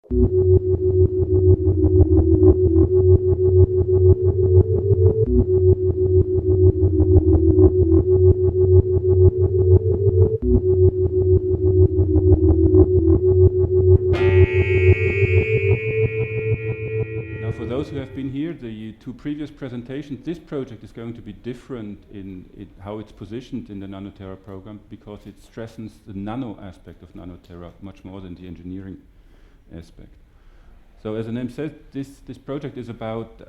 Now, for those who have been here, the two previous presentations, this project is going to be different in how it's positioned in the Nano-Tera program, because it stresses the nano aspect of Nano-Tera much more than the engineering aspect. So as the name says, this project is about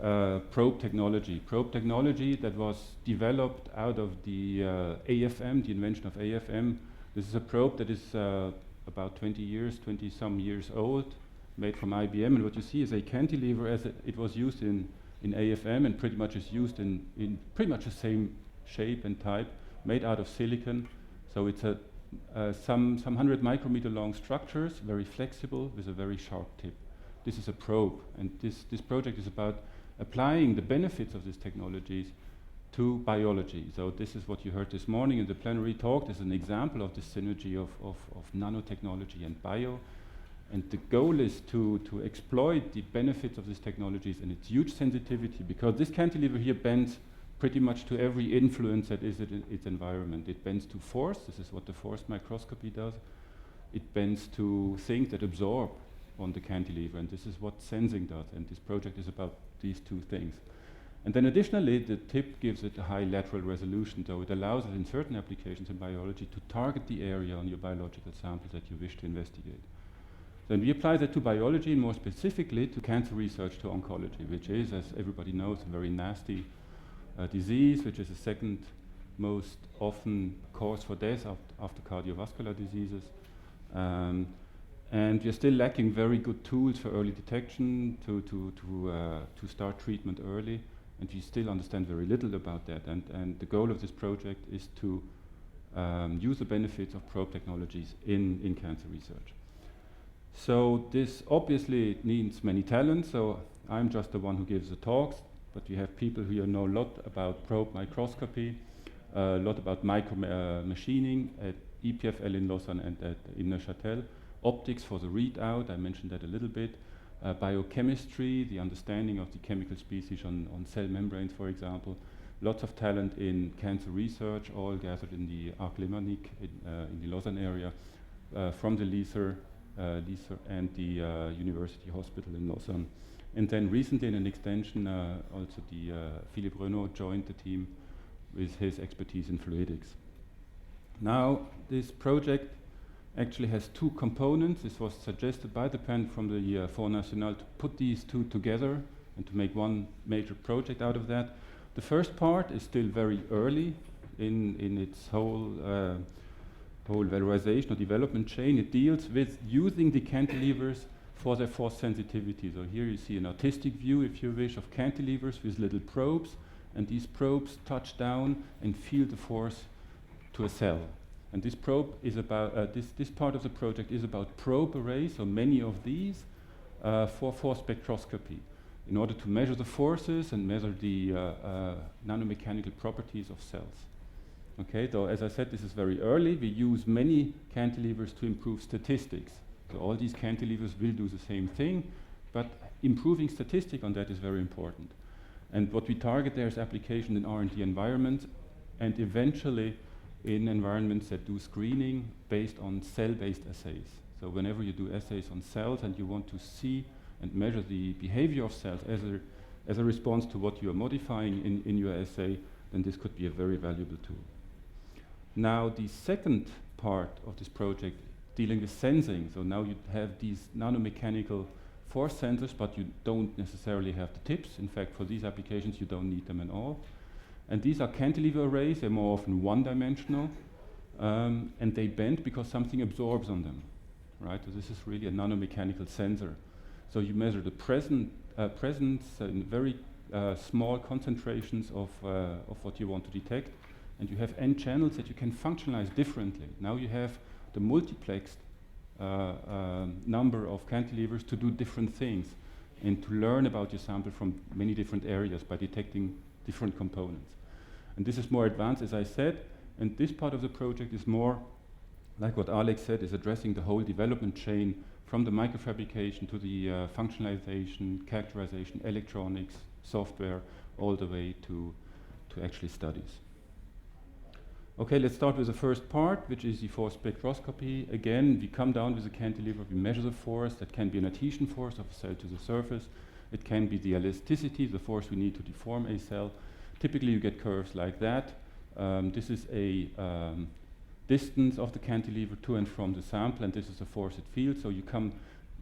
probe technology. Probe technology that was developed out of the AFM, the invention of AFM. This is a probe that is about 20 some years old, made from IBM, and what you see is a cantilever as it was used in AFM, and pretty much is used in pretty much the same shape and type, made out of silicon. So it's some 100 micrometer long structures, very flexible with a very sharp tip. This is a probe, and this project is about applying the benefits of these technologies to biology. So this is what you heard this morning in the plenary talk. This is an example of the synergy of nanotechnology and bio. And the goal is to exploit the benefits of these technologies and its huge sensitivity, because this cantilever here bends pretty much to every influence that is in its environment. It bends to force. This is what the force microscopy does. It bends to things that absorb on the cantilever, and this is what sensing does. And this project is about these two things. And then additionally, the tip gives it a high lateral resolution, so it allows us in certain applications in biology to target the area on your biological sample that you wish to investigate. Then we apply that to biology, and more specifically to cancer research, to oncology, which is, as everybody knows, a very nasty disease, which is the second most often cause for death after cardiovascular diseases. And we are still lacking very good tools for early detection to start treatment early, and we still understand very little about that. And the goal of this project is to use the benefits of probe technologies in cancer research. So this obviously needs many talents, so I'm just the one who gives the talks, but we have people who know a lot about probe microscopy, a lot about machining at EPFL in Lausanne and in Neuchâtel, optics for the readout, I mentioned that a little bit, biochemistry, the understanding of the chemical species on cell membranes, for example, lots of talent in cancer research, all gathered in the Arc Lémanique in the Lausanne area, from the LISER and the University Hospital in Lausanne. And then recently in an extension, also the Philippe Renaud joined the team with his expertise in fluidics. Now, this project actually has two components. This was suggested by the pen from the Fonds National to put these two together and to make one major project out of that. The first part is still very early in its whole valorization or development chain. It deals with using the cantilevers for their force sensitivity. So here you see an artistic view, if you wish, of cantilevers with little probes, and these probes touch down and feel the force to a cell. And this probe is about, this part of the project is about probe arrays, so many of these, for force spectroscopy, in order to measure the forces and measure the nanomechanical properties of cells. Okay, so as I said, this is very early. We use many cantilevers to improve statistics. So all these cantilevers will do the same thing, but improving statistic on that is very important. And what we target there is application in R&D environments, and eventually in environments that do screening based on cell-based assays. So whenever you do assays on cells and you want to see and measure the behavior of cells as a response to what you are modifying in your assay, then this could be a very valuable tool. Now, the second part of this project, dealing with sensing. So now you have these nanomechanical force sensors, but you don't necessarily have the tips. In fact, for these applications, you don't need them at all. And these are cantilever arrays. They're more often one-dimensional, and they bend because something absorbs on them, right? So this is really a nanomechanical sensor. So you measure the presence in very small concentrations of what you want to detect, and you have N channels that you can functionalize differently. Now you have the multiplexed number of cantilevers to do different things and to learn about your sample from many different areas by detecting different components. And this is more advanced, as I said, and this part of the project is more, like what Alex said, is addressing the whole development chain from the microfabrication to the functionalization, characterization, electronics, software, all the way to actually studies. Okay, let's start with the first part, which is the force spectroscopy. Again, we come down with a cantilever, we measure the force. That can be an adhesion force of a cell to the surface. It can be the elasticity, the force we need to deform a cell. Typically, you get curves like that. This is a distance of the cantilever to and from the sample, and this is a force it field. So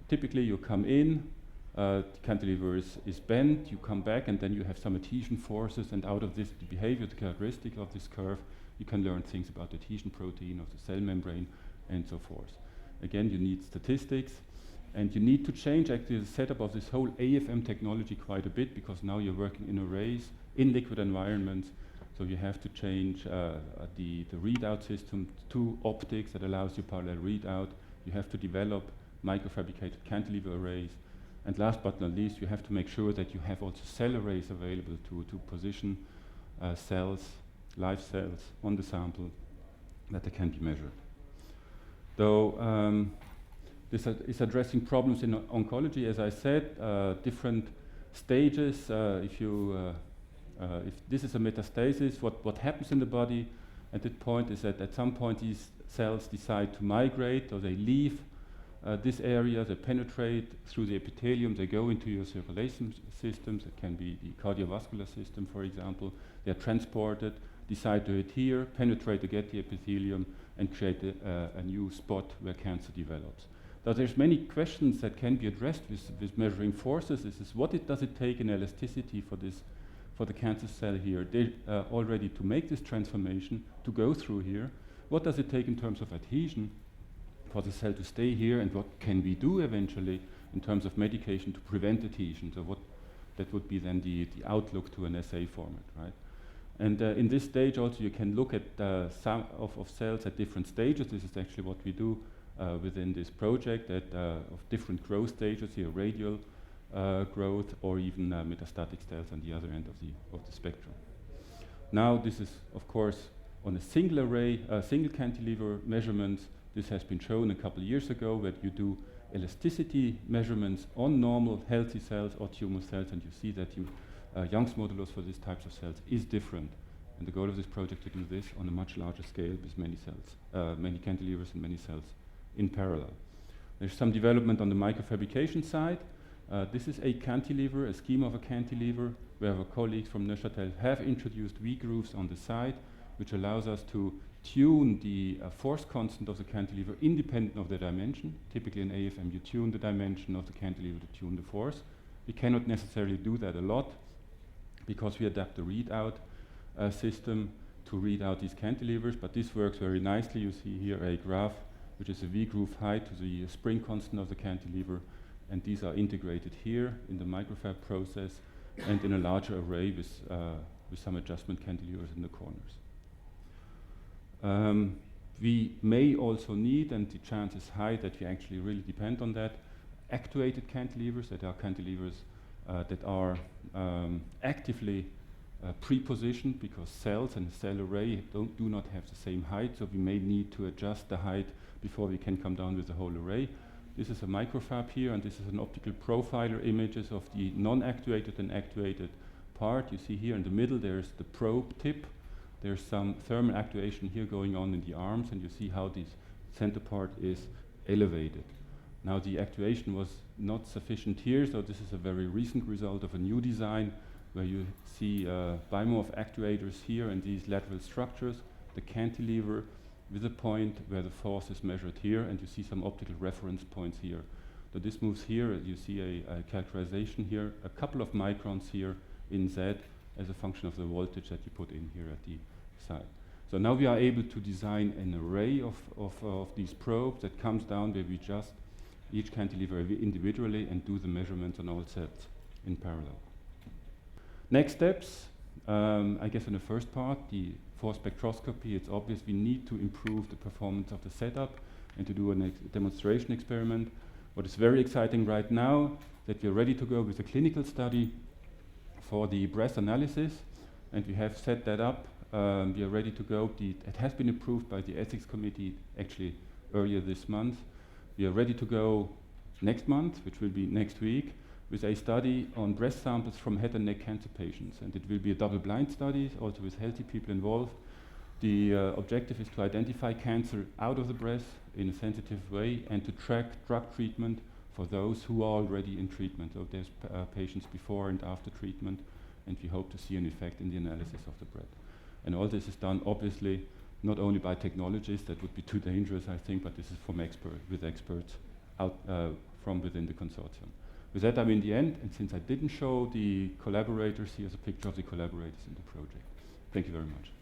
typically you come in, the cantilever is bent, you come back, and then you have some adhesion forces, and out of this, the behavior, the characteristic of this curve, you can learn things about the adhesion protein of the cell membrane, and so forth. Again, you need statistics, and you need to change actually the setup of this whole AFM technology quite a bit, because now you're working in arrays, in liquid environments, so you have to change the readout system to optics that allows you parallel readout. You have to develop microfabricated cantilever arrays. And last but not least, you have to make sure that you have also cell arrays available to position cells, live cells on the sample that they can be measured. Though this is addressing problems in oncology, as I said, different stages. If this is a metastasis, what happens in the body at that point is that at some point these cells decide to migrate, or they leave this area, they penetrate through the epithelium, they go into your circulation systems. It can be the cardiovascular system, for example. They are transported, decide to adhere, penetrate to get the epithelium, and create a new spot where cancer develops. Now there's many questions that can be addressed with measuring forces. This is does it take in elasticity for the cancer cell here already to make this transformation, to go through here? What does it take in terms of adhesion for the cell to stay here, and what can we do eventually in terms of medication to prevent adhesion? So that would be then the outlook to an assay format, right? And in this stage also you can look at some of cells at different stages. This is actually what we do within this project of different growth stages here, radial growth, or even metastatic cells on the other end of the spectrum. Now this is of course on a single array, single cantilever measurements. This has been shown a couple of years ago, where you do elasticity measurements on normal healthy cells or tumor cells, and you see that Young's modulus for these types of cells is different. And the goal of this project to do this on a much larger scale with many cells, many cantilevers and many cells in parallel. There's some development on the microfabrication side. This is a cantilever, a scheme of a cantilever, where our colleagues from Neuchâtel have introduced V-grooves on the side, which allows us to tune the force constant of the cantilever independent of the dimension. Typically in AFM you tune the dimension of the cantilever to tune the force. We cannot necessarily do that a lot, because we adapt the readout system to read out these cantilevers, but this works very nicely. You see here a graph which is a V-groove height to the spring constant of the cantilever, and these are integrated here in the microfab process and in a larger array with some adjustment cantilevers in the corners. We may also need, and the chance is high that we actually really depend on that, actuated cantilevers, that are cantilevers that are actively pre-positioned, because cells and the cell array do not have the same height, so we may need to adjust the height before we can come down with the whole array. This is a microfab here, and this is an optical profiler images of the non-actuated and actuated part. You see here in the middle there's the probe tip. There's some thermal actuation here going on in the arms, and you see how this center part is elevated. Now the actuation was not sufficient here, so this is a very recent result of a new design where you see bimorph actuators here and these lateral structures, the cantilever with a point where the force is measured here, and you see some optical reference points here. So this moves here, you see a characterization here, a couple of microns here in Z as a function of the voltage that you put in here at the side. So now we are able to design an array of these probes that comes down where we just each cantilever individually and do the measurements on all sets in parallel. Next steps, I guess in the first part, the force spectroscopy, it's obvious we need to improve the performance of the setup and to do a demonstration experiment. What is very exciting right now, that we're ready to go with a clinical study for the breast analysis, and we have set that up. We are ready to go. It has been approved by the ethics committee actually earlier this month. We are ready to go next month, which will be next week, with a study on breast samples from head and neck cancer patients. And it will be a double-blind study, also with healthy people involved. The objective is to identify cancer out of the breast in a sensitive way and to track drug treatment for those who are already in treatment. So there's patients before and after treatment, and we hope to see an effect in the analysis of the breast. And all this is done, obviously, not only by technologists, that would be too dangerous, I think, but this is from with experts out from within the consortium. With that, I'm in the end, and since I didn't show the collaborators, here's a picture of the collaborators in the project. Thank you very much.